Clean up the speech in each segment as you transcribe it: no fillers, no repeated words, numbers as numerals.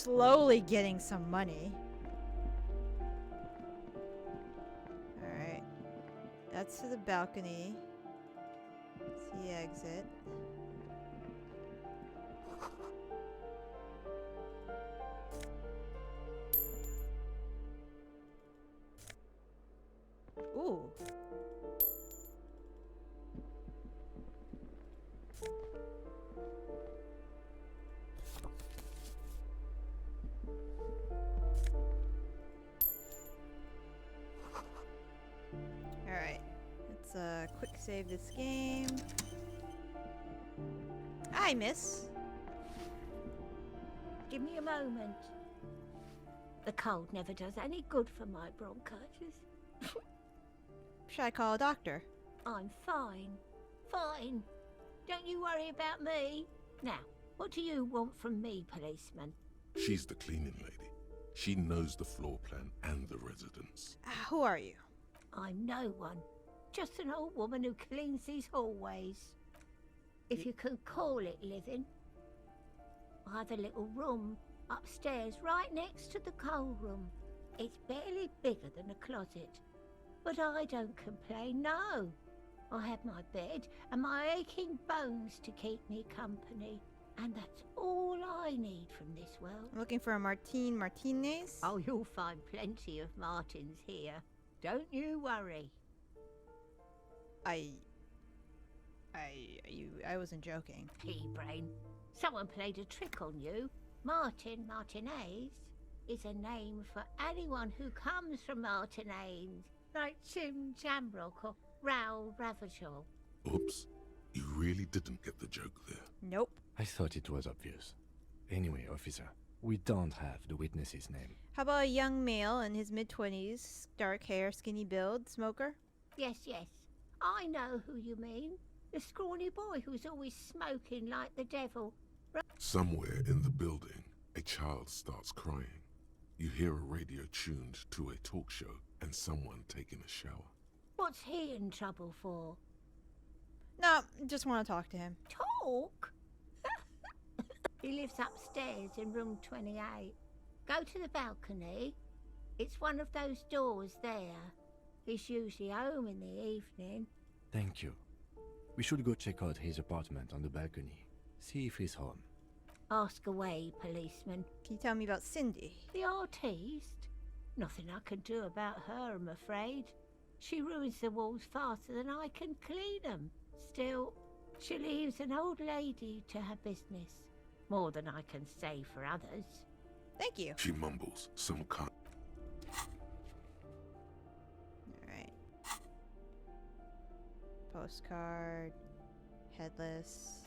slowly getting some money. Alright. That's to the balcony. It's the exit. Ooh. Alright. Let's quick save this game. Hi, miss. Give me a moment. The cold never does any good for my bronchitis. Should I call a doctor? I'm fine. Fine. Don't you worry about me. Now, what do you want from me, policeman? She's the cleaning lady. She knows the floor plan and the residence. Who are you? I'm no one. Just an old woman who cleans these hallways. If you can call it living. I have a little room upstairs right next to the coal room. It's barely bigger than a closet. But I don't complain, no. I have my bed and my aching bones to keep me company. And that's all I need from this world. I'm looking for a Martinez. Oh, you'll find plenty of Martins here. Don't you worry. I wasn't joking. Pea-brain. Someone played a trick on you. Martinez is a name for anyone who comes from Martinez. Like Jim Jamrock or Raoul Ravachol. Oops. You really didn't get the joke there. Nope. I thought it was obvious. Anyway, officer, we don't have the witness's name. How about a young male in his mid-20s, dark hair, skinny build, smoker? Yes. I know who you mean. The scrawny boy who's always smoking like the devil. Somewhere in the building, a child starts crying. You hear a radio tuned to a talk show and someone taking a shower. What's he in trouble for? No, just want to talk to him. Talk? He lives upstairs in room 28. Go to the balcony. It's one of those doors there. He's usually home in the evening. Thank you. We should go check out his apartment on the balcony. See if he's home. Ask away, policeman. Can you tell me about Cindy? The artiste? Nothing I can do about her, I'm afraid. She ruins the walls faster than I can clean them. Still, she leaves an old lady to her business. More than I can say for others. Thank you. She mumbles some kind. Alright. Postcard. Headless.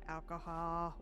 Alcohol.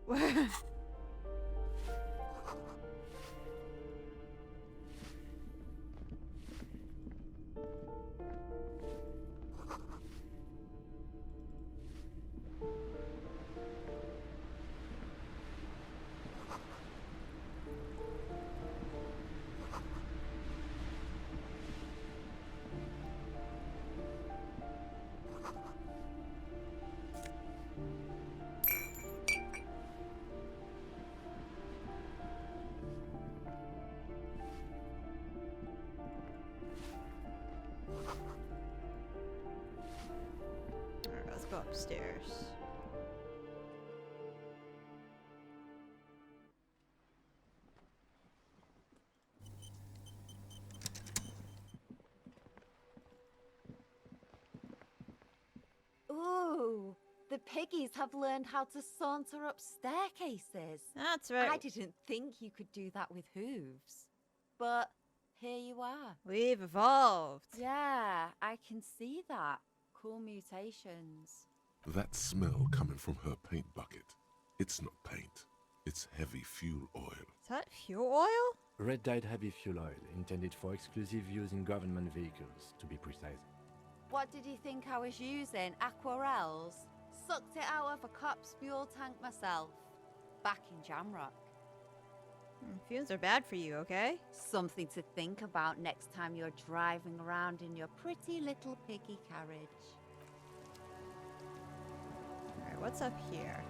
Alright, let's go upstairs. Ooh, the piggies have learned how to saunter up staircases. That's right. I didn't think you could do that with hooves. But here you are. We've evolved. Yeah, I can see that. Cool mutations. That smell coming from her paint bucket. It's not paint. It's heavy fuel oil. Is that fuel oil? Red dyed heavy fuel oil, intended for exclusive use in government vehicles, to be precise. What did you think I was using? Aquarels? Sucked it out of a cop's fuel tank myself. Back in Jamrock. Fumes are bad for you, okay? Something to think about next time you're driving around in your pretty little piggy carriage. Alright, Alright, what's up here?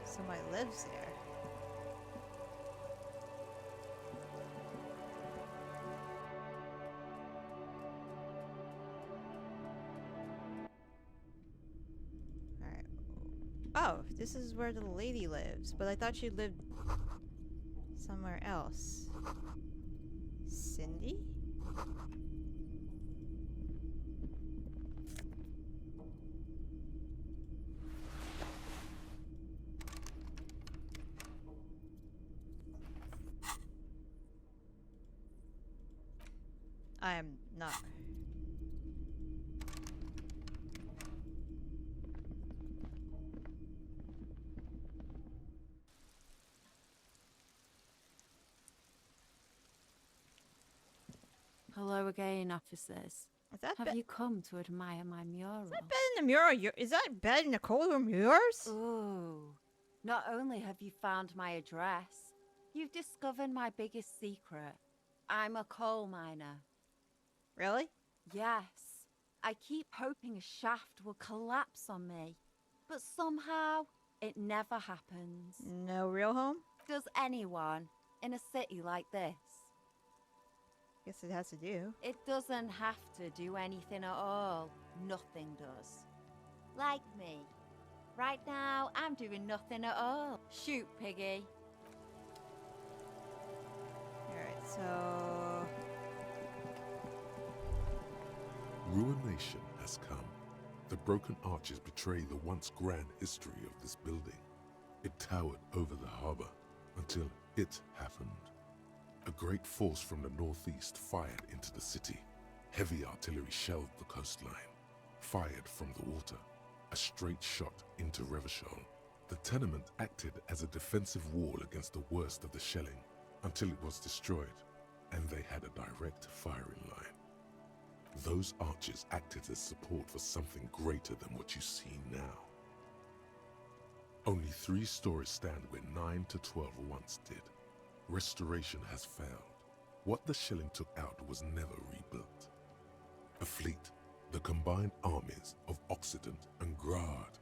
Somebody lives there. Alright. Oh, this is where the lady lives, but I thought she lived somewhere else. Cindy? I am not. Hello again, officers. Is that Have you come to admire my mural? Is that bed in the mural? Is that bed in the cold room yours? Ooh. Not only have you found my address, you've discovered my biggest secret. I'm a coal miner. Really? Yes. I keep hoping a shaft will collapse on me. But somehow, it never happens. No real home? Does anyone in a city like this? Guess it has to do. It doesn't have to do anything at all. Nothing does. Like me. Right now, I'm doing nothing at all. Shoot, Piggy. Alright, so... Ruination has come. The broken arches betray the once grand history of this building. It towered over the harbor until it happened. A great force from the northeast fired into the city. Heavy artillery shelled the coastline. Fired from the water. A straight shot into Revachol. The tenement acted as a defensive wall against the worst of the shelling until it was destroyed, and they had a direct firing line. Those arches acted as support for something greater than what you see now. Only 3 stories stand where 9 to 12 once did. Restoration has failed. What the shelling took out was never rebuilt. A fleet, the combined armies of Occident and Grad,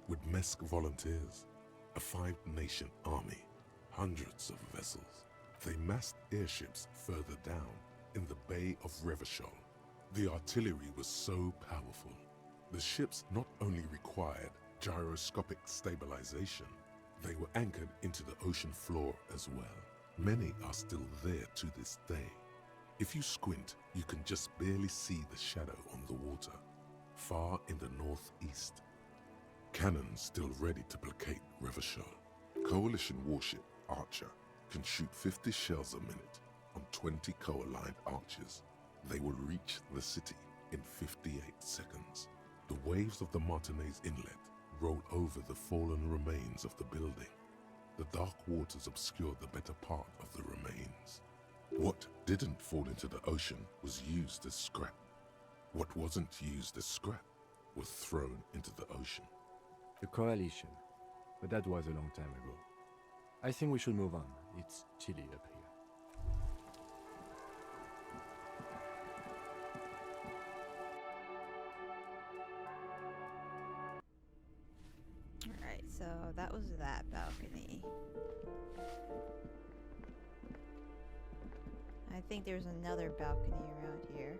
with Mesk volunteers, a 5-nation army, hundreds of vessels. They massed airships further down in the Bay of Revachol. The artillery was so powerful. The ships not only required gyroscopic stabilization, they were anchored into the ocean floor as well. Many are still there to this day. If you squint, you can just barely see the shadow on the water, far in the northeast. Cannons still ready to placate Revachol. Coalition warship Archer can shoot 50 shells a minute on 20 co-aligned archers. They will reach the city in 58 seconds. The waves of the Martinez Inlet roll over the fallen remains of the building. The dark waters obscure the better part of the remains. What didn't fall into the ocean was used as scrap. What wasn't used as scrap was thrown into the ocean. The coalition. But that was a long time ago. I think we should move on. It's chilly up here. Alright, so that was that balcony. I think there's another balcony around here.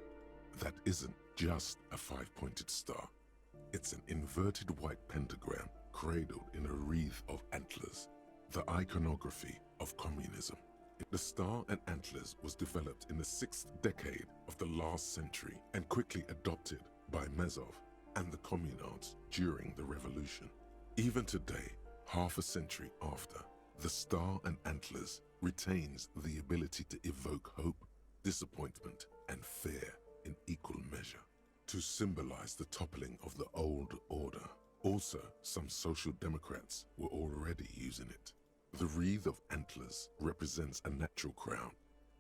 That isn't just a 5-pointed star. It's an inverted white pentagram cradled in a wreath of antlers, the iconography of communism. The star and antlers was developed in the 6th decade of the last century and quickly adopted by Mazov and the communards during the revolution. Even today, half a century after, the star and antlers retains the ability to evoke hope, disappointment, and fear in equal measure, to symbolize the toppling of the old order. Also, some social democrats were already using it. The wreath of antlers represents a natural crown.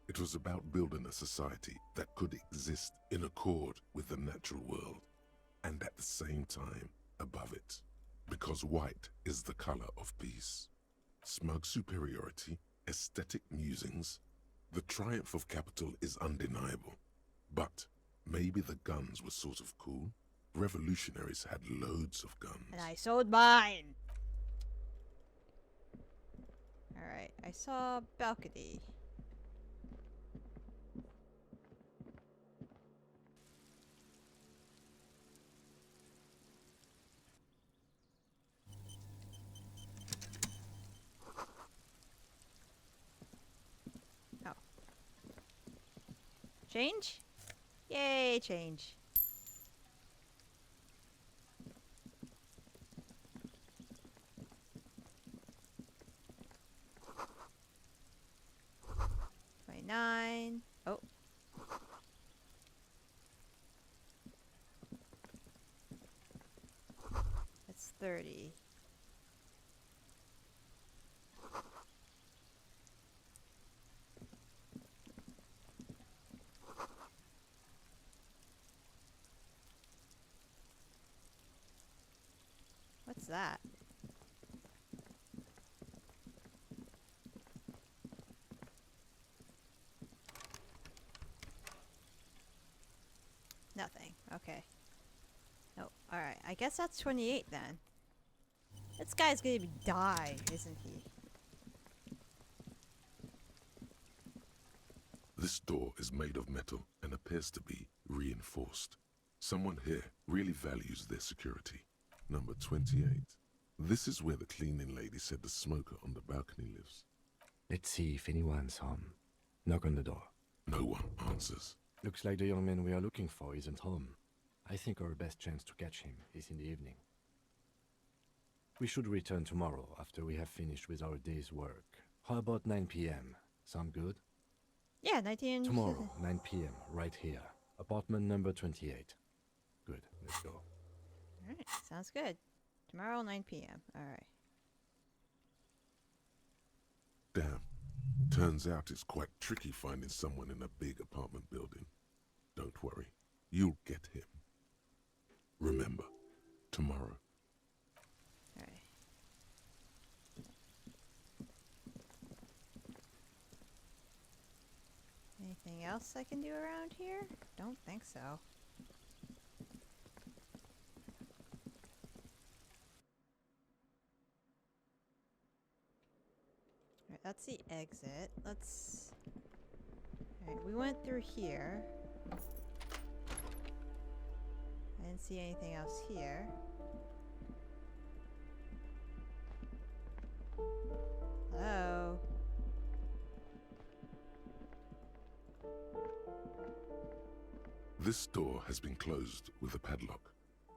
It was about building a society that could exist in accord with the natural world, and at the same time above it, because white is the color of peace. Smug superiority, aesthetic musings. The triumph of capital is undeniable. But maybe the guns were sort of cool. Revolutionaries had loads of guns. And I sold mine! Alright, I saw a balcony. Oh. Change? Yay, change. $29. Oh. That's 30. What's that? Nothing. Okay. Oh, alright. I guess that's 28 then. This guy's gonna die, isn't he? This door is made of metal and appears to be reinforced. Someone here really values their security. Number 28. This is where the cleaning lady said the smoker on the balcony lives. Let's see if anyone's home. Knock on the door. No one answers. Looks like the young man we are looking for isn't home. I think our best chance to catch him is in the evening. We should return tomorrow after we have finished with our day's work. How about 9 p.m.? Sound good? Yeah, 19. Tomorrow, 9 p.m., right here. Apartment number 28. Good, let's go. Alright, sounds good. Tomorrow, 9 p.m. Alright. Damn. Turns out it's quite tricky finding someone in a big apartment building. Don't worry. You'll get him. Remember, tomorrow. Alright. Anything else I can do around here? Don't think so. Alright, that's the exit. Let's... Alright, we went through here. I didn't see anything else here. Hello? This door has been closed with a padlock.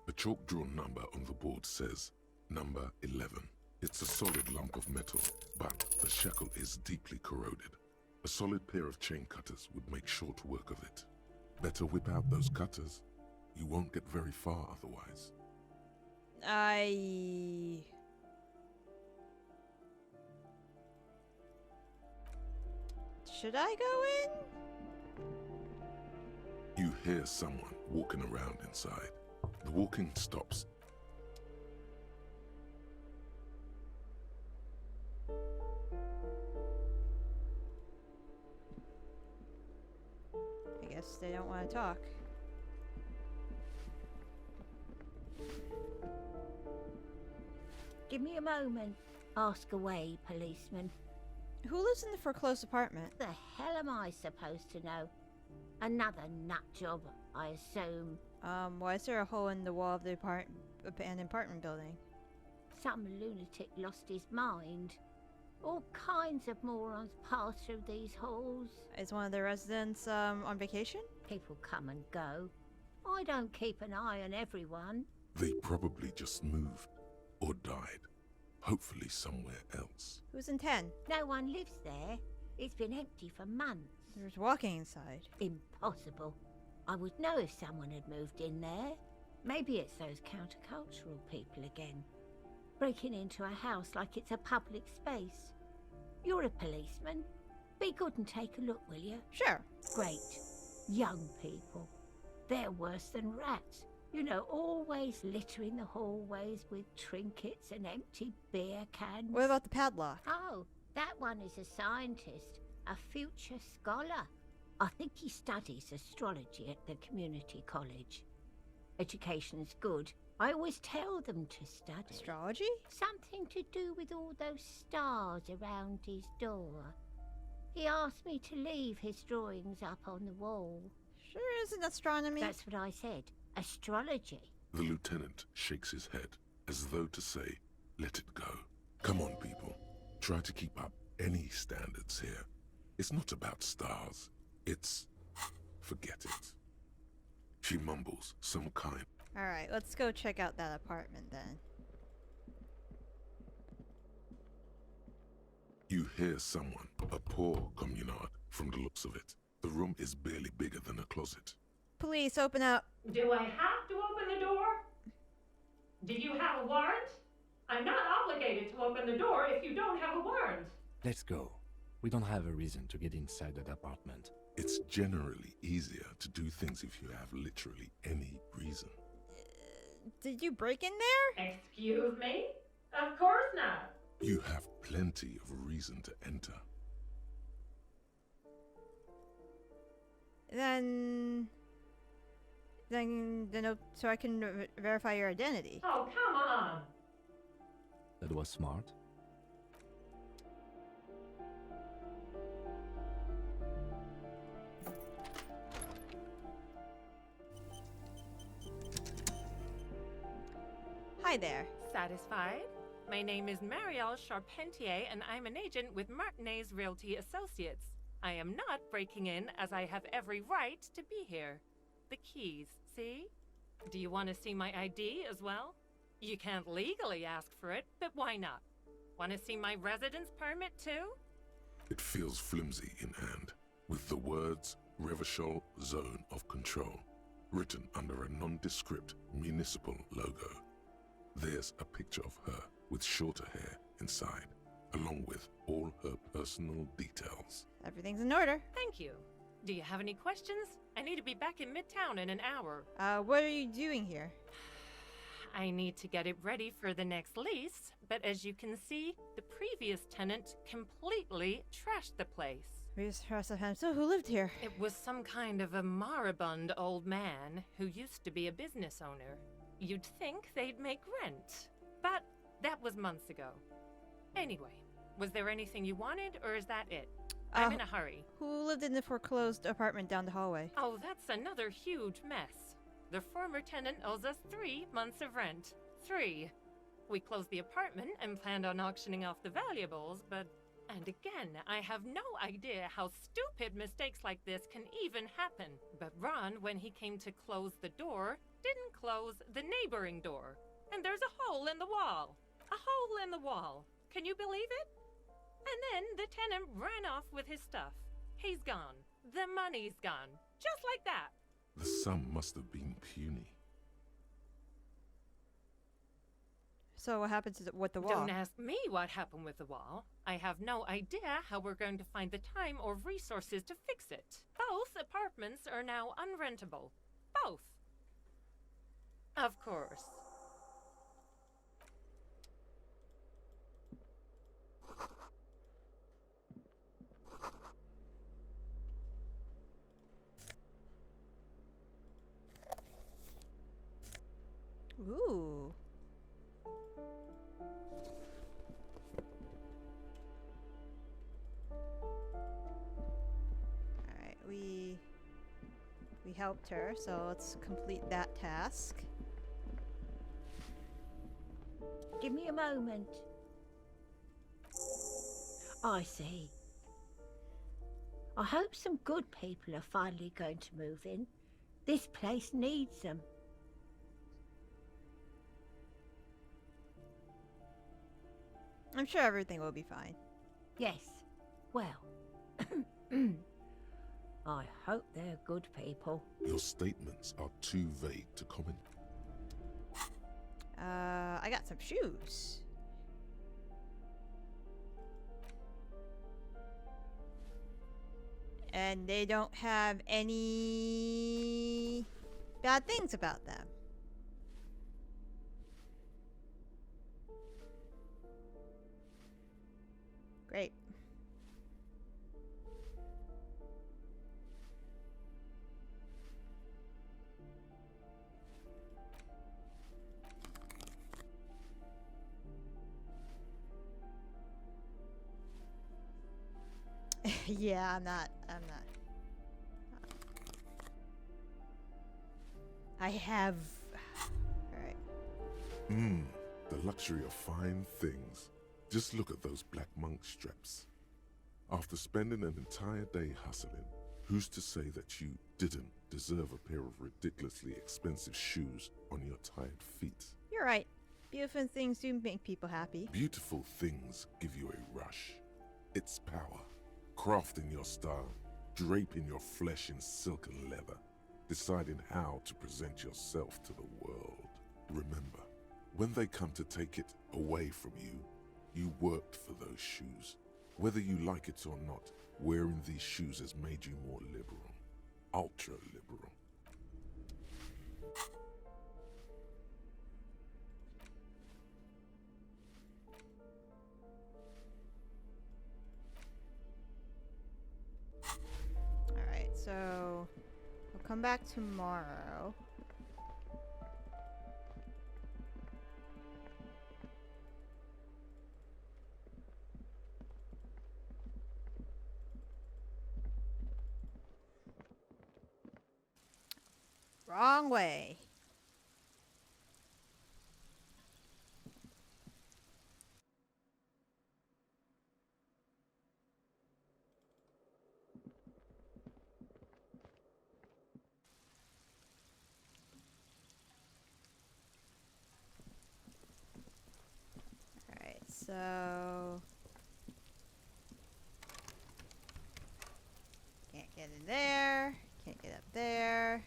A chalk-drawn number on the board says, number 11. It's a solid lump of metal, but the shackle is deeply corroded. A solid pair of chain cutters would make short work of it. Better whip out those cutters. You won't get very far otherwise. Should I go in? You hear someone walking around inside. The walking stops. I guess they don't want to talk. Give me a moment. Ask away, policeman. Who lives in the foreclosed apartment? The hell am I supposed to know? Another nut job, I assume. Why is there a hole in the wall of the abandoned apartment building? Some lunatic lost his mind. All kinds of morons pass through these halls. Is one of the residents, on vacation? People come and go. I don't keep an eye on everyone. They probably just moved or died. Hopefully somewhere else. Who's in 10? No one lives there. It's been empty for months. There's walking inside. Impossible. I would know if someone had moved in there. Maybe it's those countercultural people again. Breaking into a house like it's a public space. You're a policeman. Be good and take a look, will you? Sure. Great. Young people. They're worse than rats. You know, always littering the hallways with trinkets and empty beer cans. What about the padlock? Oh, that one is a scientist, a future scholar. I think he studies astrology at the community college. Education's good. I always tell them to study. Astrology? Something to do with all those stars around his door. He asked me to leave his drawings up on the wall. Sure isn't astronomy. That's what I said. Astrology. The lieutenant shakes his head, as though to say, let it go. Come on, people. Try to keep up any standards here. It's not about stars. It's... forget it. She mumbles some kind. Alright, let's go check out that apartment then. You hear someone, a poor communard, from the looks of it. The room is barely bigger than a closet. Police, open up. Do I have to open the door? Do you have a warrant? I'm not obligated to open the door if you don't have a warrant. Let's go. We don't have a reason to get inside that apartment. It's generally easier to do things if you have literally any reason. Did you break in there? Excuse me? Of course not. You have plenty of reason to enter. Then so I can verify your identity. Oh, come on. That was smart. Hi there. Satisfied? My name is Marielle Charpentier, and I'm an agent with Martinez Realty Associates. I am not breaking in, as I have every right to be here. The keys, see? Do you want to see my ID as well? You can't legally ask for it, but why not? Want to see my residence permit too? It feels flimsy in hand, with the words Revachol Zone of Control written under a nondescript municipal logo. There's a picture of her with shorter hair inside, along with all her personal details. Everything's in order. Thank you. Do you have any questions? I need to be back in Midtown in an hour. What are you doing here? I need to get it ready for the next lease, but as you can see, the previous tenant completely trashed the place. So who lived here? It was some kind of a moribund old man who used to be a business owner. You'd think they'd make rent, but that was months ago. Anyway, was there anything you wanted, or is that it? I'm in a hurry. Who lived in the foreclosed apartment down the hallway? Oh, that's another huge mess. The former tenant owes us 3 months of rent. 3. We closed the apartment and planned on auctioning off the valuables, but... And again, I have no idea how stupid mistakes like this can even happen. But Ron, when he came to close the door, didn't close the neighboring door. And there's a hole in the wall. A hole in the wall. Can you believe it? And then the tenant ran off with his stuff. He's gone. The money's gone. Just like that. The sum must have been puny. So what happens with the wall? Don't ask me what happened with the wall. I have no idea how we're going to find the time or resources to fix it. Both apartments are now unrentable. Both. Of course. Ooh. Alright, we helped her, so let's complete that task. Give me a moment. I see. I hope some good people are finally going to move in. This place needs them. I'm sure everything will be fine. Yes. Well. I hope they're good people. Your statements are too vague to comment. I got some shoes. And they don't have any bad things about them. Yeah, I'm not. I have. Alright. The luxury of fine things. Just look at those black monk straps. After spending an entire day hustling, who's to say that you didn't deserve a pair of ridiculously expensive shoes on your tired feet? You're right. Beautiful things do make people happy. Beautiful things give you a rush. It's power. Crafting your style, draping your flesh in silk and leather, deciding how to present yourself to the world. Remember, when they come to take it away from you, you worked for those shoes. Whether you like it or not, wearing these shoes has made you more liberal. Ultra liberal. Alright, so we'll come back tomorrow. Wrong way. Alright, so can't get in there, can't get up there.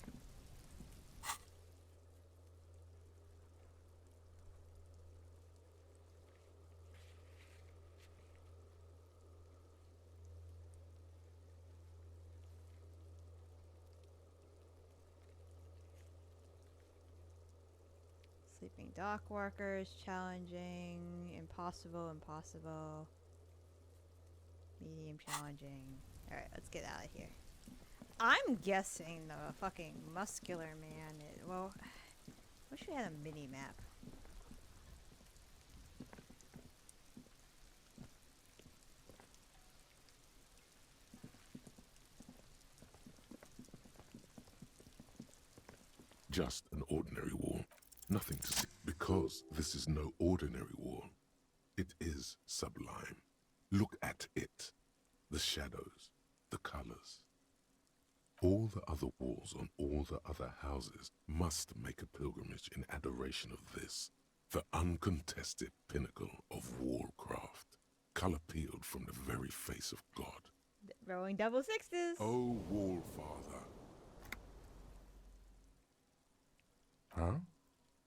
Sleeping dock workers, challenging, impossible, impossible, medium challenging. Alright, let's get out of here. I'm guessing the fucking muscular man is, well, I wish we had a mini map. Just an ordinary wall. Nothing to see. Because this is no ordinary wall. It is sublime. Look at it. The shadows, the colors. All the other walls on all the other houses must make a pilgrimage in adoration of this, the uncontested pinnacle of wallcraft, color peeled from the very face of God. Rolling double sixes. Oh, wall father. Huh?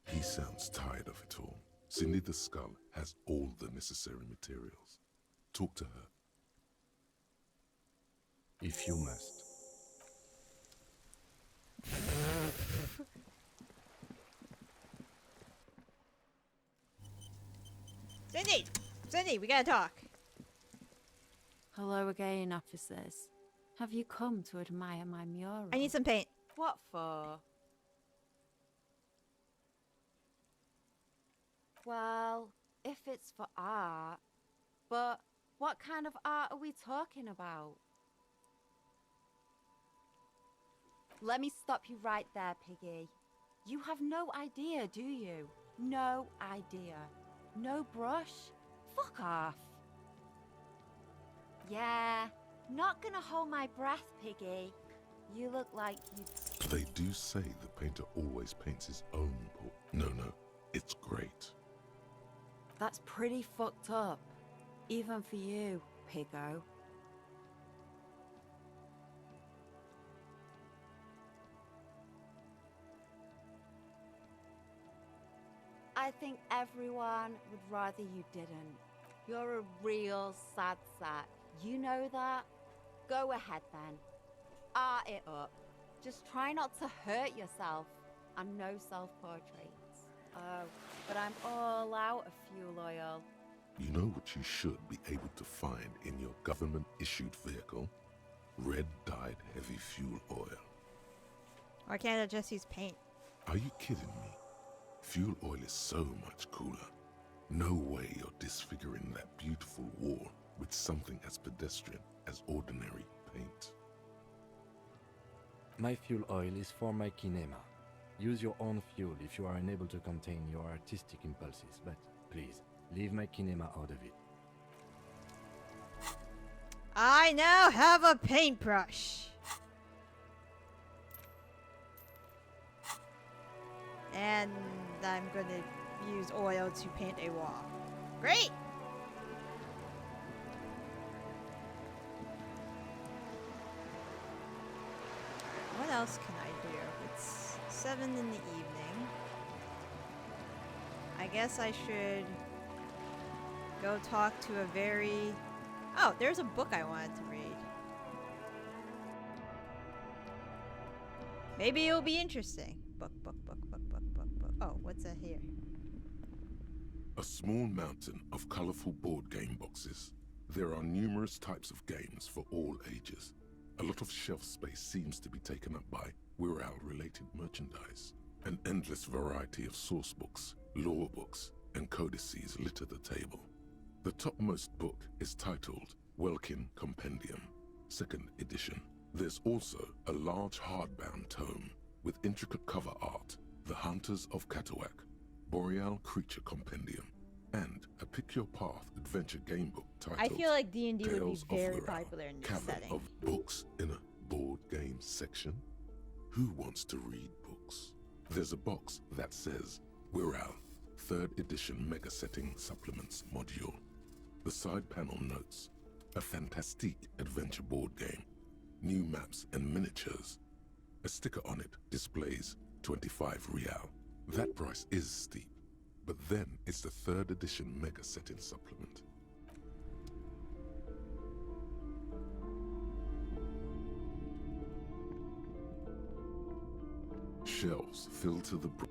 He sounds tired of it all. Cindy the Skull has all the necessary materials. Talk to her. If you must. Cindy! Cindy, we gotta talk. Hello again, officers. Have you come to admire my mural? I need some paint. What for? Well, if it's for art, but what kind of art are we talking about? Let me stop you right there, Piggy. You have no idea, do you? No idea. No brush? Fuck off. Yeah, not gonna hold my breath, Piggy. You look like you'd... They do say the painter always paints his own No, it's great. That's pretty fucked up. Even for you, Piggo. I think everyone would rather you didn't. You're a real sad sack. You know that? Go ahead then. Art it up. Just try not to hurt yourself. And no self-portraits. Oh, but I'm all out of fuel oil. You know what you should be able to find in your government-issued vehicle? Red-dyed heavy fuel oil. Why can't I just use paint? Are you kidding me? Fuel oil is so much cooler. No way you're disfiguring that beautiful wall with something as pedestrian as ordinary paint. My fuel oil is for my kinema. Use your own fuel if you are unable to contain your artistic impulses, but please, leave my kinema out of it. I now have a paintbrush. And I'm gonna use oil to paint a wall. Great! What else can I do? It's 7 in the evening. I guess I should go talk to a very... Oh, there's a book I wanted to read. Maybe it'll be interesting. Book. Oh, what's that here? A small mountain of colorful board game boxes. There are numerous types of games for all ages. A lot of shelf space seems to be taken up by Wirral-related merchandise. An endless variety of source books, lore books, and codices litter the table. The topmost book is titled Welkin Compendium, 2nd edition. There's also a large hardbound tome with intricate cover art, The Hunters of Catawak, Boreal Creature Compendium, and a Pick Your Path adventure game book titled I feel like D&D would be Tales of very Wirral. popular in this Cavern setting. of books in a board game section? Who wants to read books? There's a box that says Wirral, 3rd edition Mega Setting Supplements module. The side panel notes, a fantastique adventure board game, new maps and miniatures. A sticker on it displays 25 real. That price is steep, but then it's the 3rd edition Mega Setting Supplement. Shelves filled to the brim.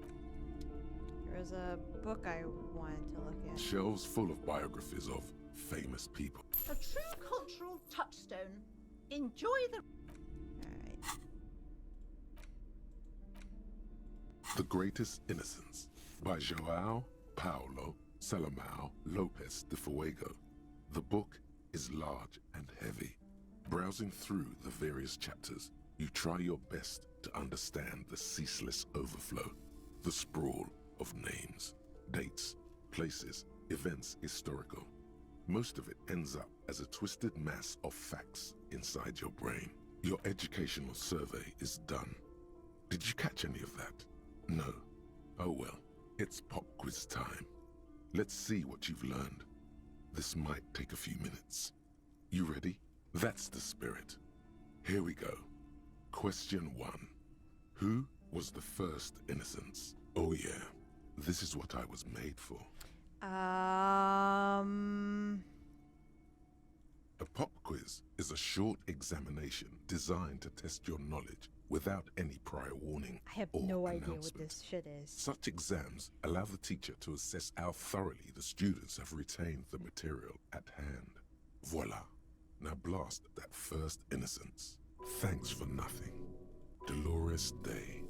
There was a book I wanted to look at. Shelves full of biographies of famous people. A true cultural touchstone. Enjoy the... Alright. The Greatest Innocence by João Paulo Salomão Lopes de Fuego. The book is large and heavy. Browsing through the various chapters, you try your best to understand the ceaseless overflow, the sprawl of names, dates, places, events historical. Most of it ends up as a twisted mass of facts inside your brain. Your educational survey is done. Did you catch any of that? No. Oh well, it's pop quiz time. Let's see what you've learned. This might take a few minutes. You ready? That's the spirit. Here we go. Question 1. Who was the first innocence? Oh yeah, this is what I was made for. A pop quiz is a short examination designed to test your knowledge without any prior warning I have or no idea what announcement. this shit is. Such exams allow the teacher to assess how thoroughly the students have retained the material at hand. Voila. Now blast that first innocence. Thanks for nothing. Dolores Day.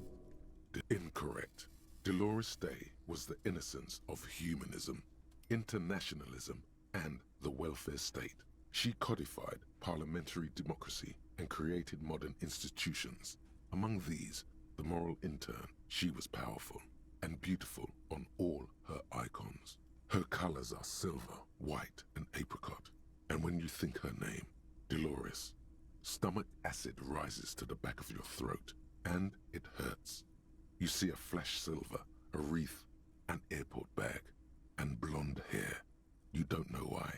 Incorrect. Dolores Day was the innocence of humanism, internationalism, and the welfare state. She codified parliamentary democracy and created modern institutions. Among these, the moral intern. She was powerful and beautiful on all her icons. Her colors are silver, white, and apricot. And when you think her name, Dolores, stomach acid rises to the back of your throat, and it hurts. You see a flash silver, a wreath, an airport bag, and blonde hair. You don't know why.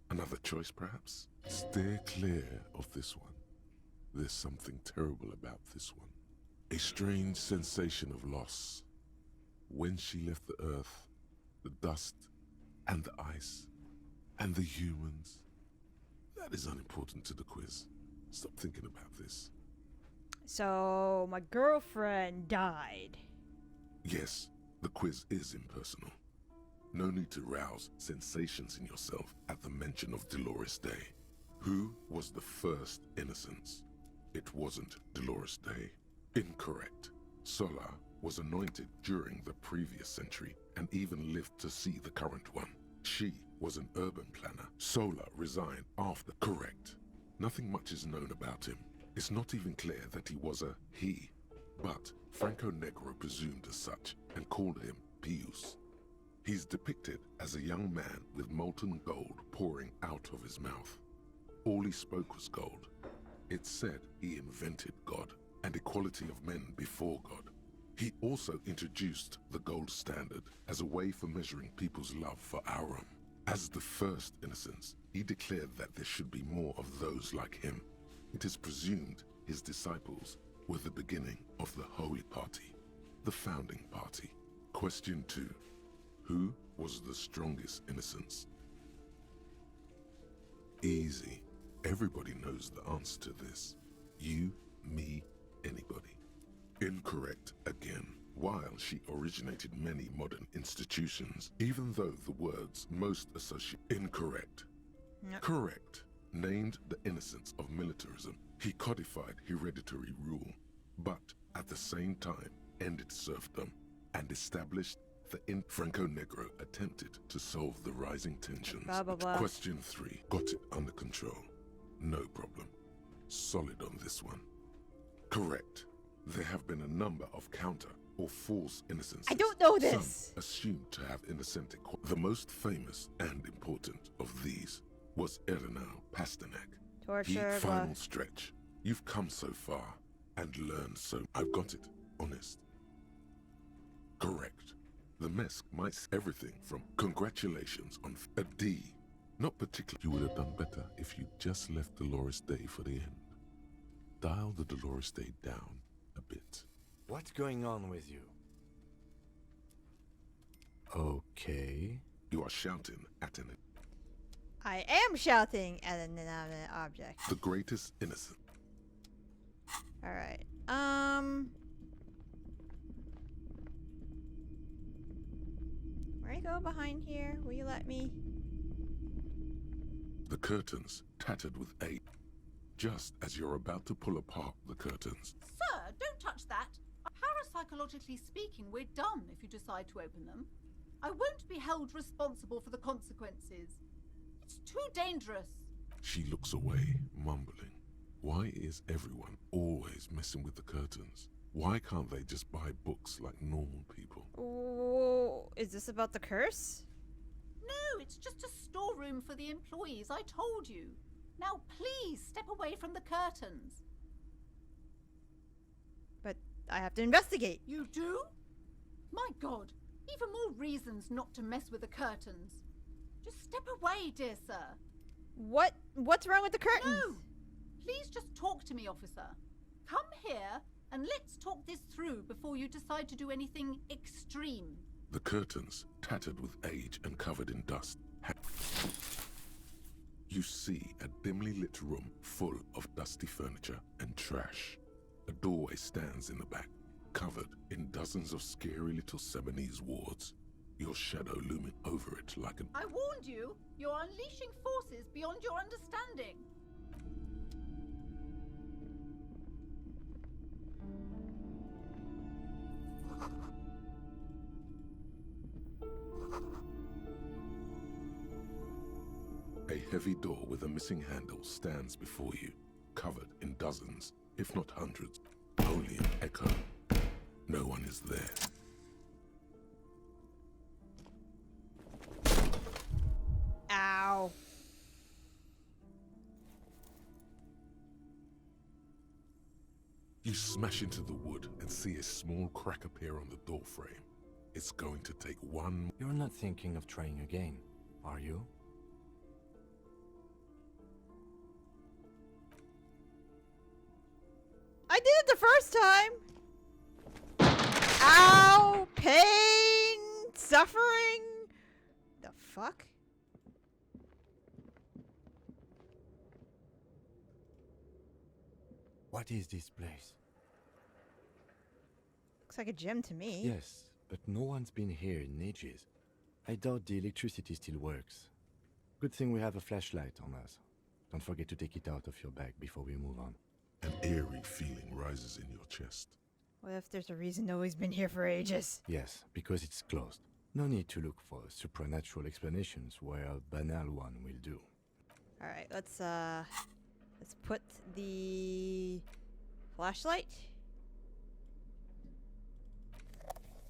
Another choice, perhaps? Steer clear of this one. There's something terrible about this one. A strange sensation of loss. When she left the earth, the dust, and the ice, and the humans. That is unimportant to the quiz. Stop thinking about this. So, my girlfriend died. Yes, the quiz is impersonal. No need to rouse sensations in yourself at the mention of Dolores Day. Who was the first innocence? It wasn't Dolores Day. Incorrect. Sola was anointed during the previous century and even lived to see the current one. She was an urban planner. Sola resigned after. Correct. Nothing much is known about him. It's not even clear that he was a he, but Franco Negro presumed as such and called him Pius. He's depicted as a young man with molten gold pouring out of his mouth. All he spoke was gold. It's said he invented God and equality of men before God. He also introduced the gold standard as a way for measuring people's love for Aurum. As the first innocence, he declared that there should be more of those like him. It is presumed his disciples were the beginning of the Holy Party, the founding party. Question 2. Who was the strongest innocence? Easy. Everybody knows the answer to this. You, me, anybody. Incorrect again. While she originated many modern institutions, even though the words most associate incorrect. Yep. Correct. Named the innocence of militarism. He codified hereditary rule, but at the same time ended serfdom and established the Franco Negro attempted to solve the rising tensions. Blah, blah, blah. Question 3. Got it under control. No problem. Solid on this one. Correct. There have been a number of counter or false innocences. I don't know this. Some assumed to have innocentic. The most famous and important of these was Ernau Pasternak. Torture, The blah. final stretch. You've come so far and learned so. I've got it. Honest. Correct. The mess might say everything from congratulations on a D. Not particularly. You would have done better if you just left Dolores Day for the end. Dial the Dolores Day down a bit. What's going on with you? Okay. You are shouting at an I am shouting at an inanimate object. the greatest innocent. Alright. Where do you go behind here? Will you let me? The curtains tattered with age. Just as you're about to pull apart the curtains, Sir, don't touch that. Parapsychologically speaking, we're done if you decide to open them. I won't be held responsible for the consequences. It's too dangerous. she looks away, mumbling. Why is everyone always messing with the curtains? Why can't they just buy books like normal people? Oh, is this about the curse? No, it's just a storeroom for the employees, I told you. Now please step away from the curtains. But I have to investigate. You do? My God, even more reasons not to mess with the curtains. Just step away, dear sir. What's wrong with the curtains? No! Please just talk to me, officer. Come here and let's talk this through before you decide to do anything extreme. The curtains, tattered with age and covered in dust. You see a dimly lit room full of dusty furniture and trash. A doorway stands in the back, covered in dozens of scary little Seminese wards. Your shadow looming over it like an... I warned you, you're unleashing forces beyond your understanding. A heavy door with a missing handle stands before you, covered in dozens, if not hundreds. Only an echo. No one is there. Ow. You smash into the wood and see a small crack appear on the door frame. It's going to take one... You're not thinking of trying again, are you? I did it the first time. Ow! Pain! Suffering! The fuck? What is this place? Looks like a gym to me. Yes, but no one's been here in ages. I doubt the electricity still works. Good thing we have a flashlight on us. Don't forget to take it out of your bag before we move on. An eerie feeling rises in your chest. What if there's a reason nobody's been here for ages? Yes, because it's closed. No need to look for supernatural explanations where a banal one will do. Alright, let's Let's put the flashlight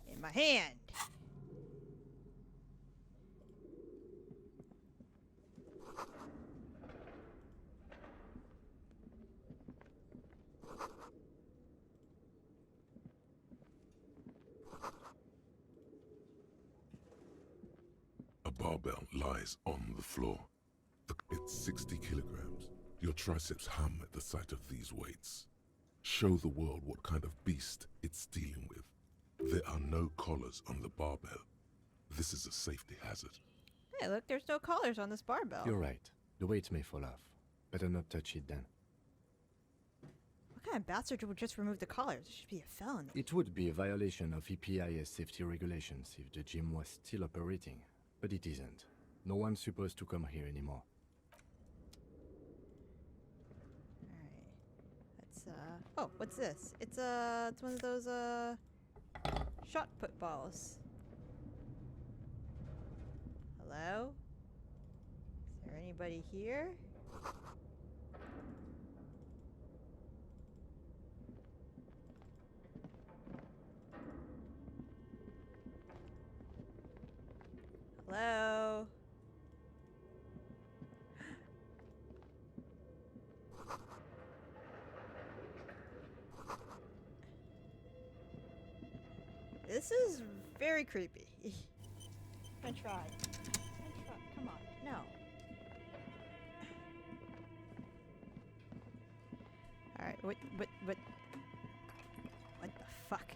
in my hand. A barbell lies on the floor. It's 60 kilograms. Your triceps hum at the sight of these weights. Show the world what kind of beast it's dealing with. There are no collars on the barbell. This is a safety hazard. Hey, look, there's no collars on this barbell. You're right. The weight may fall off. Better not touch it then. What kind of bastard would just remove the collars? It should be a felony. It would be a violation of EPIS safety regulations if the gym was still operating, but it isn't. No one's supposed to come here anymore. Oh, what's this? It's one of those shot put balls. Hello? Is there anybody here? Hello? This is very creepy. I'm gonna try. Come on. No. Alright, what the fuck?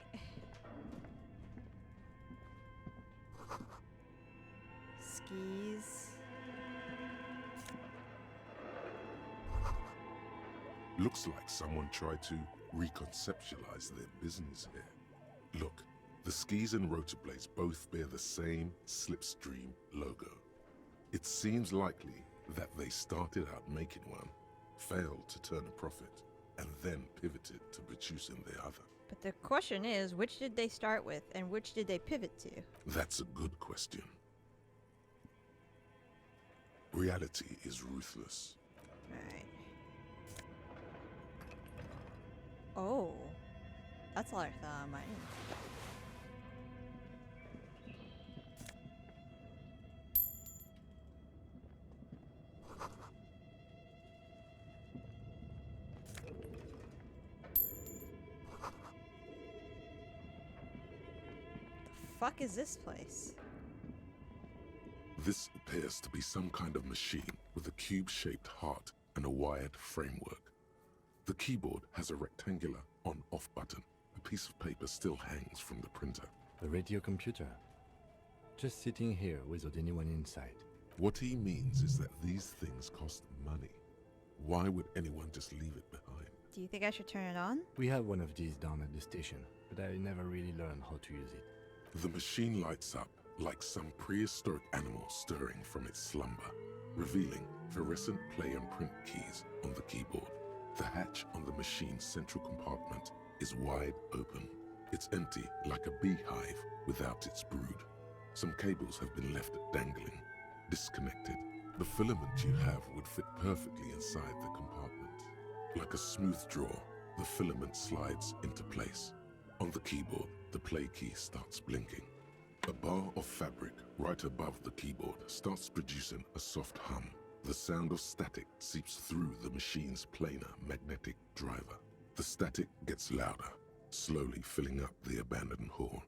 Skis. Looks like someone tried to reconceptualize their business here. Look, the skis and rotor blades both bear the same Slipstream logo. It seems likely that they started out making one, failed to turn a profit, and then pivoted to producing the other. But the question is, which did they start with and which did they pivot to? That's a good question. Reality is ruthless. Right. Oh. That's a lot of mine. The fuck is this place? This appears to be some kind of machine with a cube-shaped heart and a wired framework. The keyboard has a rectangular on-off button. A piece of paper still hangs from the printer. A radio computer. Just sitting here without anyone inside. What he means is that these things cost money. Why would anyone just leave it behind? Do you think I should turn it on? We have one of these down at the station, but I never really learned how to use it. The machine lights up like some prehistoric animal stirring from its slumber, revealing fluorescent play and print keys on the keyboard. The hatch on the machine's central compartment is wide open. It's empty like a beehive without its brood. Some cables have been left dangling, disconnected. The filament you have would fit perfectly inside the compartment. Like a smooth drawer, the filament slides into place. On the keyboard, the play key starts blinking. A bar of fabric right above the keyboard starts producing a soft hum. The sound of static seeps through the machine's planar magnetic driver. The static gets louder, slowly filling up the abandoned hall,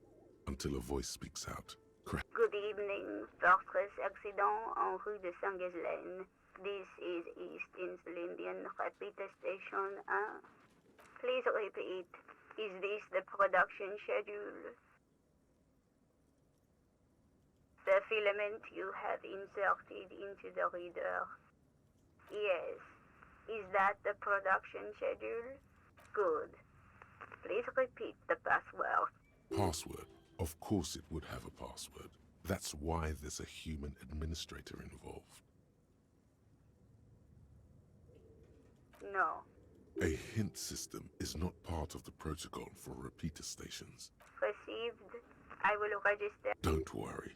until a voice speaks out. Good evening, Fortress Accident en rue de Saint-Ghislaine. This is East Insulindian Repeater Station 1. Please repeat. Is this the production schedule? The filament you have inserted into the reader. Yes. Is that the production schedule? Good. Please repeat the password. Password? Of course it would have a password. That's why there's a human administrator involved. No. A hint system is not part of the protocol for repeater stations. Received. I will register. Don't worry.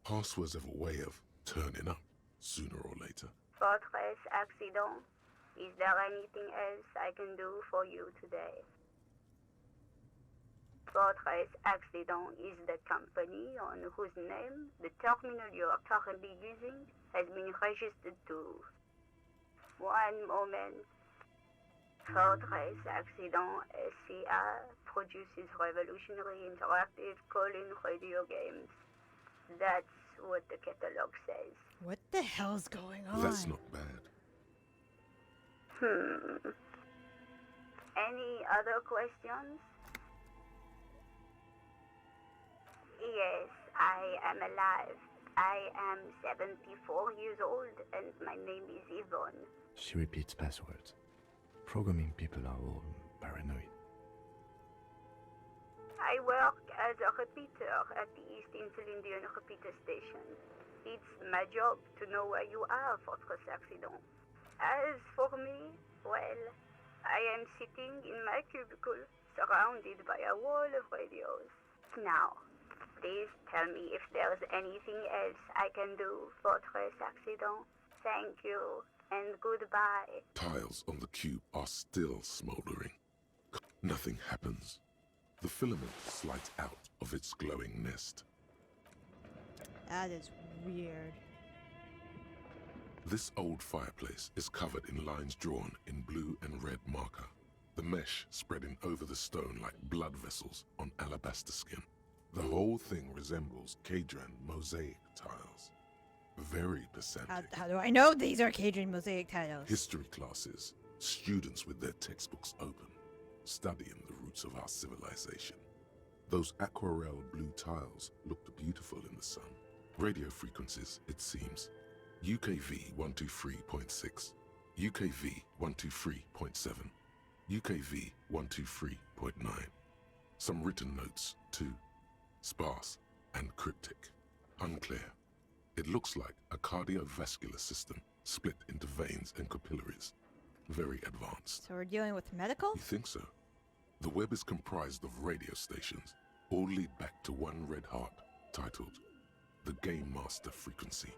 Passwords have a way of turning up sooner or later. Fortress Accident. Is there anything else I can do for you today? Fortress Accident is the company on whose name the terminal you are currently using has been registered to. One moment. Fortress Accident SCA produces revolutionary interactive call-in radio games. That's what the catalog says. What the hell's going on? That's not bad. Any other questions? Yes, I am alive. I am 74 years old and my name is Yvonne. She repeats passwords. Programming people are all paranoid. I work as a repeater at the East Insulindian repeater station. It's my job to know where you are, Fortress Accident. As for me, well, I am sitting in my cubicle, surrounded by a wall of radios. Now, please tell me if there's anything else I can do, Fortress Accident. Thank you, and goodbye. Tiles on the cube are still smoldering. Nothing happens. The filament slides out of its glowing nest. That is weird. This old fireplace is covered in lines drawn in blue and red marker, the mesh spreading over the stone like blood vessels on alabaster skin. The whole thing resembles Cadran mosaic tiles. Very pedantic. How do I know these are Cajun mosaic tiles? History classes, students with their textbooks open, studying the roots of our civilization. Those aquarelle blue tiles looked beautiful in the sun. Radio frequencies, it seems. UKV 123.6, UKV 123.7, UKV 123.9. Some written notes, too. Sparse and cryptic. Unclear. It looks like a cardiovascular system split into veins and capillaries. Very advanced. So we're dealing with medical? You think so? The web is comprised of radio stations, all lead back to one red heart, titled The Game Master Frequency.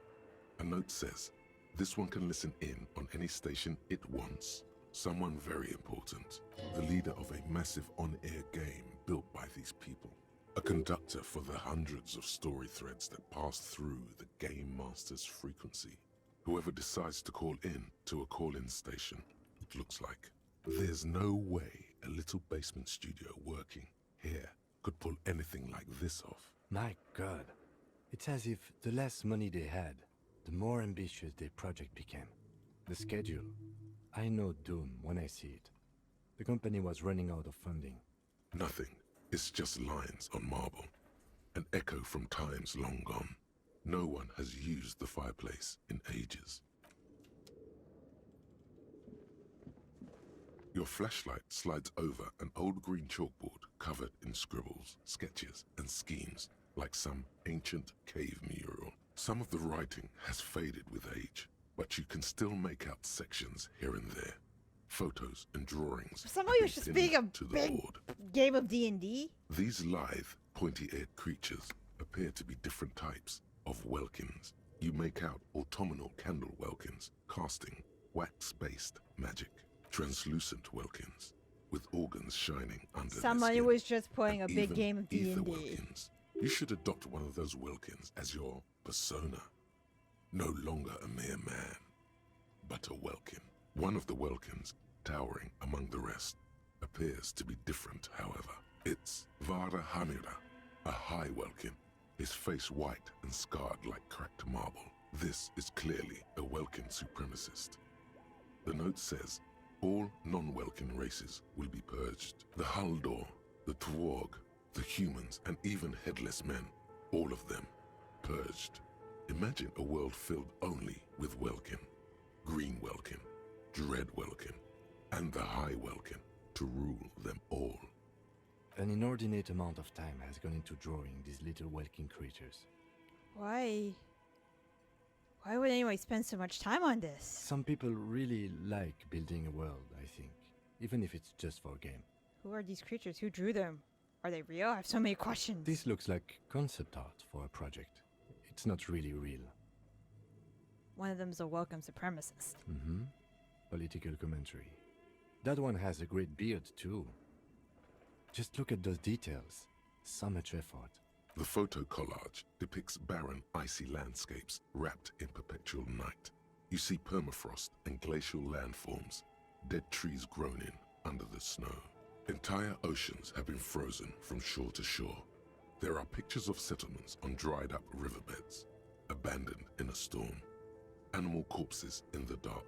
A note says, this one can listen in on any station it wants. Someone very important, the leader of a massive on-air game built by these people. A conductor for the hundreds of story threads that pass through the Game Master's frequency. Whoever decides to call in to a call-in station, it looks like. There's no way a little basement studio working here could pull anything like this off. My God. It's as if the less money they had, the more ambitious their project became. The schedule. I know doom when I see it. The company was running out of funding. Nothing. It's just lines on marble. An echo from times long gone. No one has used the fireplace in ages. Your flashlight slides over an old green chalkboard covered in scribbles, sketches, and schemes, like some ancient cave mural. Some of the writing has faded with age, but you can still make out sections here and there. Photos and drawings. Somebody was just being a to the big board. game of D&D. These lithe, pointy-eared creatures appear to be different types of welkins. You make out autumnal candle welkins, casting wax-based magic. Translucent welkins, with organs shining under their Somebody skin, was just playing a and big even game of ether D&D. welkins. You should adopt one of those welkins as your persona. No longer a mere man, but a welkin. One of the welkins, towering among the rest, appears to be different, however. It's Vara Hamira, a high welkin, his face white and scarred like cracked marble. This is clearly a welkin supremacist. The note says, all non-Welkin races will be purged. The Haldor, the Twarg, the humans, and even headless men, all of them, purged. Imagine a world filled only with Welkin, Green Welkin, Dread Welkin, and the High Welkin to rule them all. An inordinate amount of time has gone into drawing these little Welkin creatures. Why? Why would anyone spend so much time on this? Some people really like building a world, I think, even if it's just for a game. Who are these creatures? Who drew them? Are they real? I have so many questions. This looks like concept art for a project. It's not really real. One of them is a welcome supremacist. Mm-hmm. political commentary. That one has a great beard, too. Just look at those details. So much effort. The photo collage depicts barren, icy landscapes wrapped in perpetual night. You see permafrost and glacial landforms, dead trees grown in under the snow. Entire oceans have been frozen from shore to shore. There are pictures of settlements on dried-up riverbeds, abandoned in a storm. Animal corpses in the dark,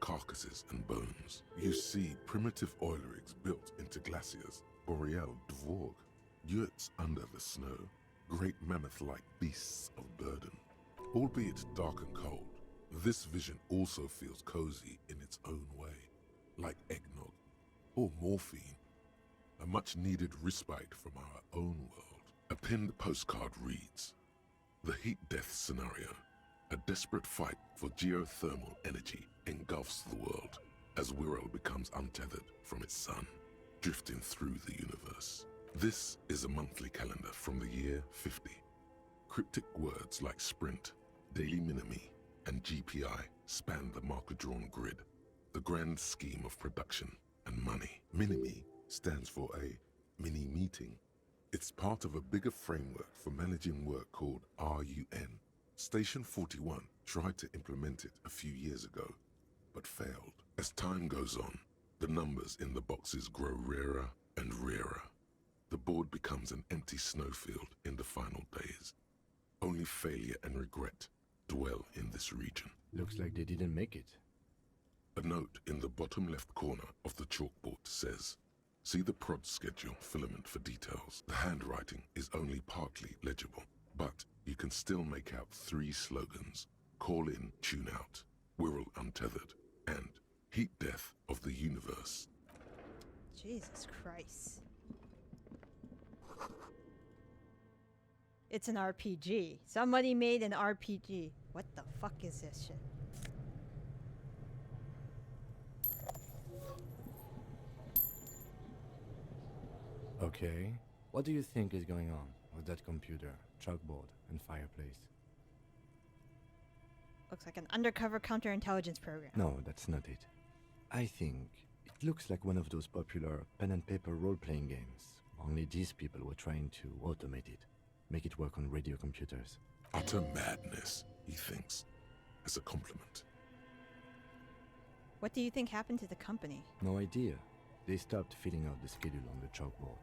carcasses and bones. You see primitive oil rigs built into glaciers, boreal dvorg, yurts under the snow, great mammoth-like beasts of burden. Albeit dark and cold, this vision also feels cozy in its own way, like eggnog or morphine, a much-needed respite from our own world. A pinned postcard reads, "The heat death scenario. A desperate fight for geothermal energy engulfs the world as Wirral becomes untethered from its sun, drifting through the universe." This is a monthly calendar from the year 50. Cryptic words like sprint, daily minimi, and GPI span the marker-drawn grid, the grand scheme of production and money. Minimi stands for a mini-meeting. It's part of a bigger framework for managing work called RUN. Station 41 tried to implement it a few years ago, but failed. As time goes on, the numbers in the boxes grow rarer and rarer. The board becomes an empty snowfield in the final days. Only failure and regret dwell in this region. Looks like they didn't make it. A note in the bottom left corner of the chalkboard says, "See the prod schedule filament for details." The handwriting is only partly legible, but you can still make out 3 slogans: "Call in, tune out," "Wirral untethered," and "Heat death of the universe." Jesus Christ. It's an RPG. Somebody made an RPG. What the fuck is this shit? Okay. What do you think is going on with that computer, chalkboard, and fireplace? Looks like an undercover counterintelligence program. No, that's not it. I think it looks like one of those popular pen and paper role-playing games. Only these people were trying to automate it, make it work on radio computers. Utter madness, he thinks, as a compliment. What do you think happened to the company? No idea. They stopped filling out the schedule on the chalkboard.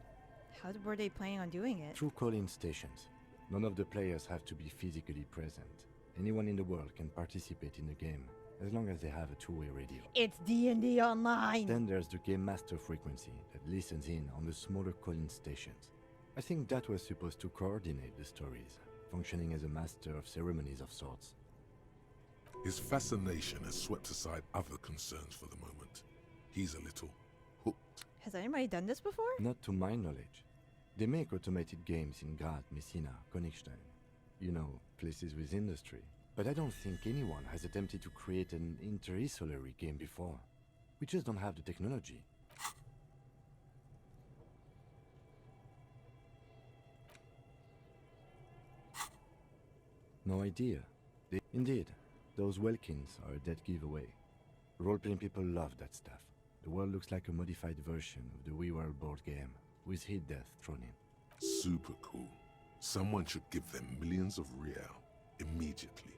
How were they planning on doing it? Through call-in stations. None of the players have to be physically present. Anyone in the world can participate in the game, as long as they have a two-way radio. It's D&D Online! Then there's the Game Master frequency that listens in on the smaller call-in stations. I think that was supposed to coordinate the stories, functioning as a master of ceremonies of sorts. His fascination has swept aside other concerns for the moment. He's a little hooked. Has anybody done this before? Not to my knowledge. They make automated games in Graz, Messina, Königstein. You know, places with industry. But I don't think anyone has attempted to create an interinsulary game before. We just don't have the technology. No idea. Indeed, those Welkins are a dead giveaway. Role-playing people love that stuff. The world looks like a modified version of the WeWorld board game, with heat death thrown in. Super cool. Someone should give them millions of real immediately.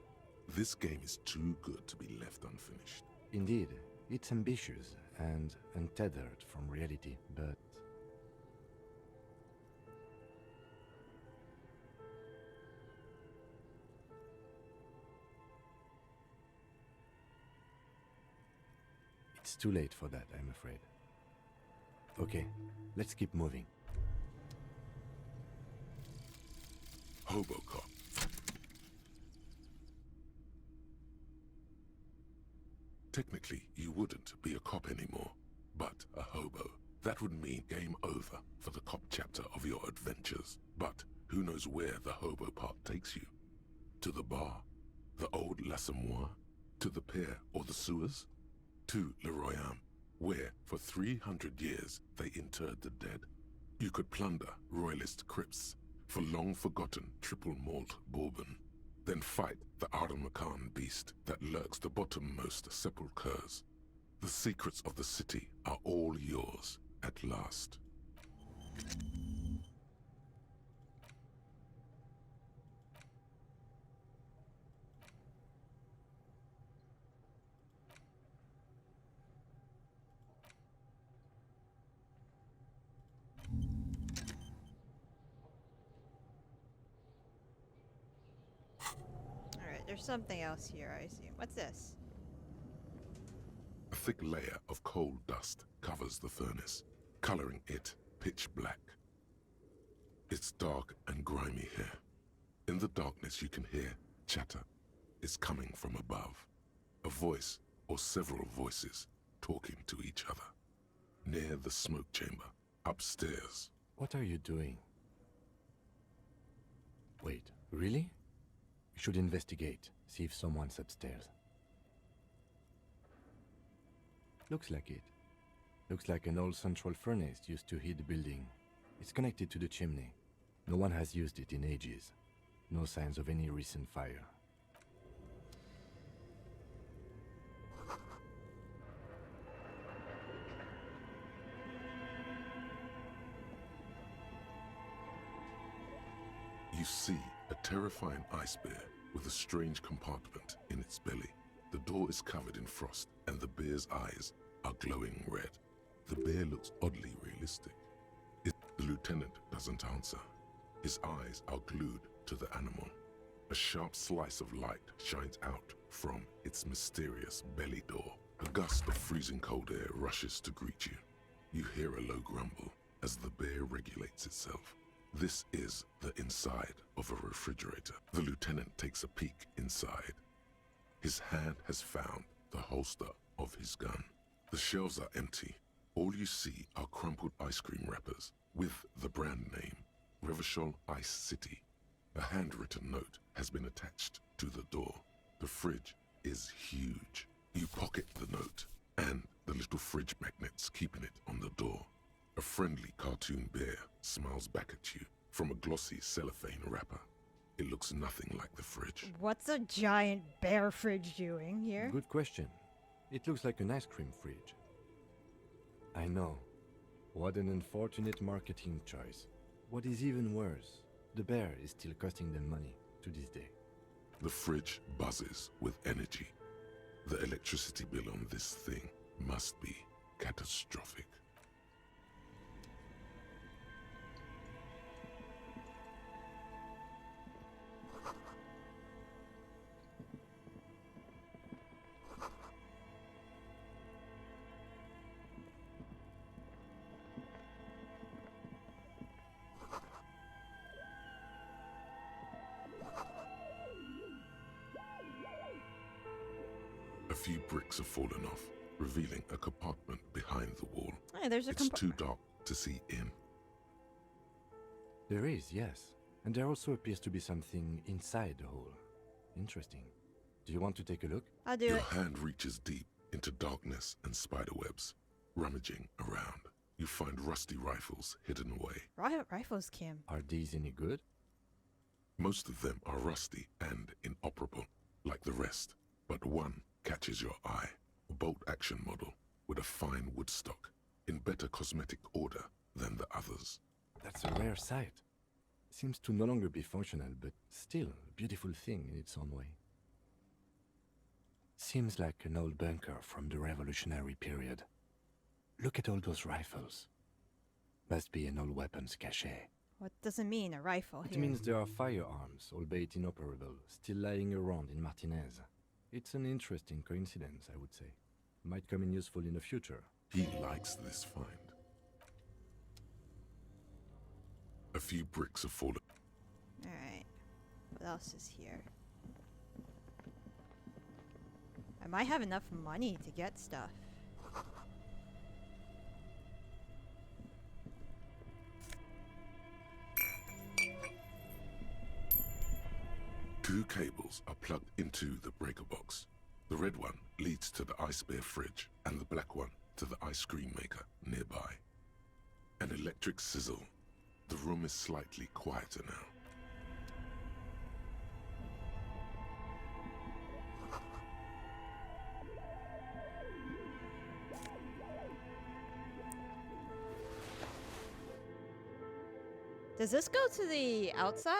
This game is too good to be left unfinished. Indeed, it's ambitious and untethered from reality, but... It's too late for that, I'm afraid. Okay, let's keep moving. Hobocop. Technically, you wouldn't be a cop anymore, but a hobo. That would mean game over for the cop chapter of your adventures. But who knows where the hobo part takes you? To the bar? The old L'Assommoir? To the pier or the sewers? To Le Royaume, where for 300 years they interred the dead. You could plunder royalist crypts for long-forgotten triple malt bourbon, then fight the Arden beast that lurks the bottommost sepulchres. The secrets of the city are all yours at last. Alright, there's something else here, I assume. What's this? A thick layer of coal dust covers the furnace, coloring it pitch black. It's dark and grimy here. In the darkness you can hear chatter. It's coming from above. A voice or several voices talking to each other. Near the smoke chamber, upstairs. What are you doing? Wait, really? We should investigate, see if someone's upstairs. Looks like it. Looks like an old central furnace used to heat the building. It's connected to the chimney. No one has used it in ages. No signs of any recent fire. You see a terrifying ice bear with a strange compartment in its belly. The door is covered in frost and the bear's eyes are glowing red. The bear looks oddly realistic. The lieutenant doesn't answer. His eyes are glued to the animal. A sharp slice of light shines out from its mysterious belly door. A gust of freezing cold air rushes to greet you. You hear a low grumble as the bear regulates itself. This is the inside of a refrigerator. The lieutenant takes a peek inside. His hand has found the holster of his gun. The shelves are empty. All you see are crumpled ice cream wrappers with the brand name, Revachol Ice City. A handwritten note has been attached to the door. The fridge is huge. You pocket the note and the little fridge magnets keeping it on the door. A friendly cartoon bear smiles back at you from a glossy cellophane wrapper. It looks nothing like the fridge. What's a giant bear fridge doing here? Good question. It looks like an ice cream fridge. I know. What an unfortunate marketing choice. What is even worse, the bear is still costing them money to this day. The fridge buzzes with energy. The electricity bill on this thing must be catastrophic. A few bricks have fallen off, revealing a compartment behind the wall. Hey, there's a It's too dark to see in. There is, yes. And there also appears to be something inside the hole. Interesting. Do you want to take a look? I'll do Your it. hand reaches deep into darkness and spiderwebs, rummaging around. You find rusty rifles hidden away. Rifles, Kim. Are these any good? Most of them are rusty and inoperable, like the rest. But one catches your eye. A bolt-action model with a fine wood stock, in better cosmetic order than the others. That's a rare sight. Seems to no longer be functional, but still a beautiful thing in its own way. Seems like an old bunker from the revolutionary period. Look at all those rifles. Must be an old weapons cache. What does it mean, a rifle It here? means there are firearms, albeit inoperable, still lying around in Martinez. It's an interesting coincidence, I would say. Might come in useful in the future. He likes this find. A few bricks have fallen. Alright. What else is here? I might have enough money to get stuff. Two cables are plugged into the breaker box. The red one leads to the ice bear fridge and the black one to the ice cream maker nearby. An electric sizzle. The room is slightly quieter now. Does this go to the outside?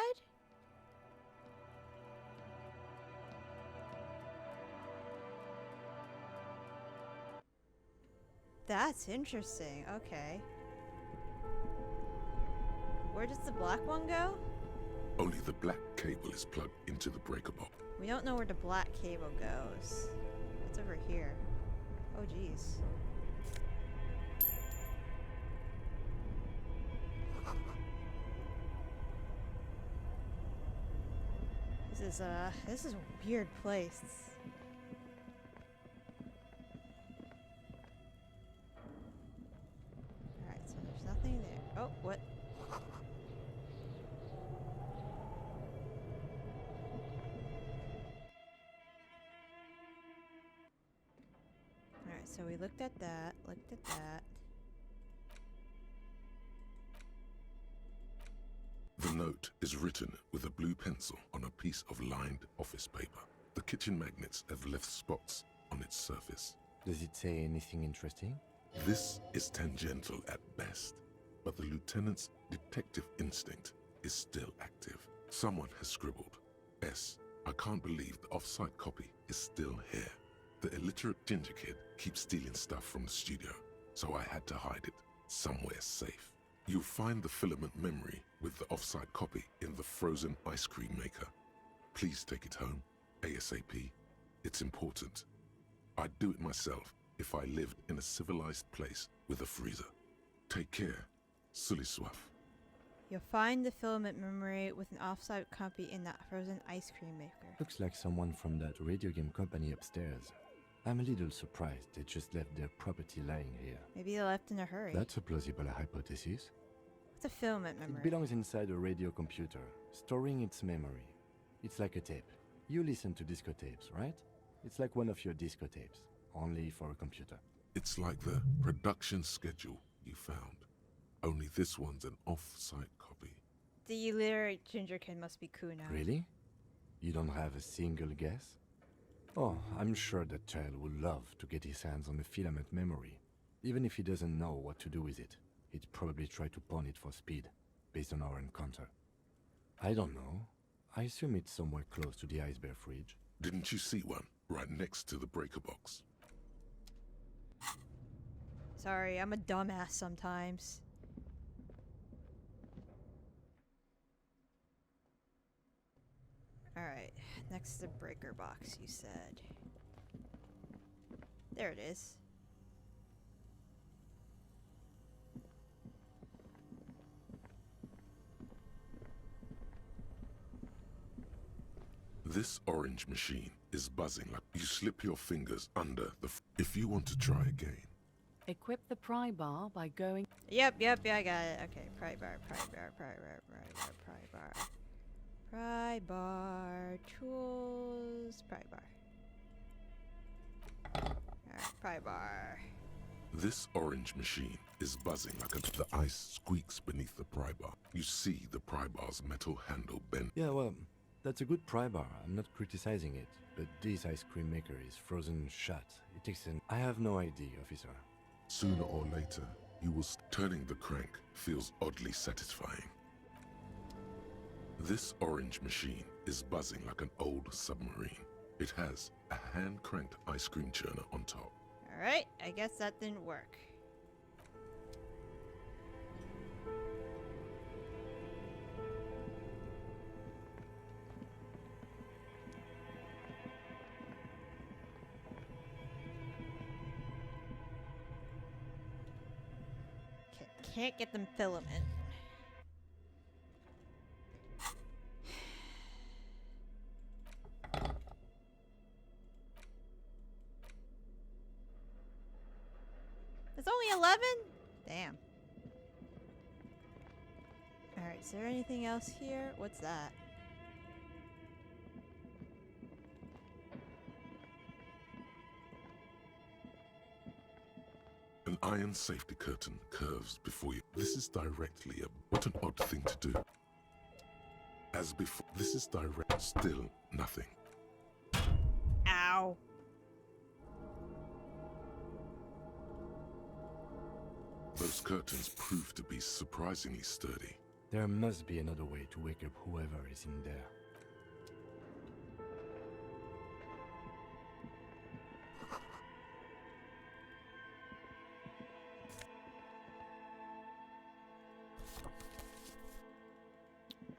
That's interesting. Okay. Where does the black one go? Only the black cable is plugged into the breaker box. We don't know where the black cable goes. It's over here. Oh, jeez. This is a weird place. Alright, so there's nothing there. Oh, what? Alright, so we looked at that, looked at that. The note is written with a blue pencil on a piece of lined office paper. The kitchen magnets have left spots on its surface. Does it say anything interesting? This is tangential at best, but the lieutenant's detective instinct is still active. Someone has scribbled, S. I can't believe the off-site copy is still here. The illiterate ginger kid keeps stealing stuff from the studio, so I had to hide it somewhere safe. You'll find the filament memory with the off-site copy in the frozen ice cream maker. Please take it home, ASAP. It's important. I'd do it myself if I lived in a civilized place with a freezer. Take care. Sully Swaff. You'll find the filament memory with an off-site copy in that frozen ice cream maker. Looks like someone from that radio game company upstairs. I'm a little surprised they just left their property lying here. Maybe they left in a hurry. That's a plausible hypothesis. What's a filament memory? It belongs inside a radio computer, storing its memory. It's like a tape. You listen to disco tapes, right? It's like one of your disco tapes, only for a computer. It's like the production schedule you found. Only this one's an off-site copy. The illiterate ginger kid must be Kuna. Really? You don't have a single guess? Oh, I'm sure that child would love to get his hands on the filament memory. Even if he doesn't know what to do with it, he'd probably try to pawn it for speed, based on our encounter. I don't know. I assume it's somewhere close to the ice bear fridge. Didn't you see one right next to the breaker box? Sorry, I'm a dumbass sometimes. Alright, next to the breaker box, you said. There it is. This orange machine is buzzing like you slip your fingers under the if you want to try again. Equip the pry bar by going... Yep, yeah, I got it. Okay, pry bar. Pry bar, tools, pry bar. Alright, pry bar. This orange machine is buzzing like the ice squeaks beneath the pry bar. You see the pry bar's metal handle bend. Yeah, well, that's a good pry bar. I'm not criticizing it, but this ice cream maker is frozen shut. It takes an... I have no idea, officer. Sooner or later, you will... Turning the crank feels oddly satisfying. This orange machine is buzzing like an old submarine. It has a hand-cranked ice cream churner on top. Alright, I guess that didn't work. Can't get them filament. It's only 11? Damn. Alright, is there anything else here? What's that? An iron safety curtain curves before you. This is directly a... What an odd thing to do. As before, this is direct... Still nothing. Ow. Those curtains prove to be surprisingly sturdy. There must be another way to wake up whoever is in there.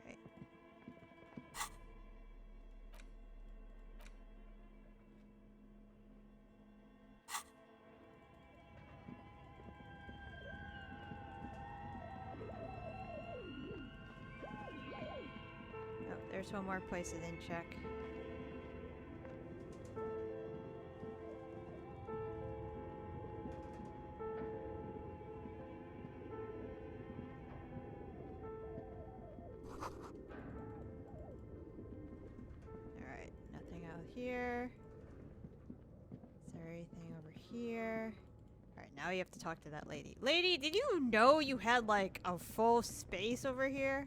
Right. Oh, there's one more place I didn't check. Alright, nothing out here. Is there anything over here? Alright, now you have to talk to that lady. Lady, did you know you had like a full space over here?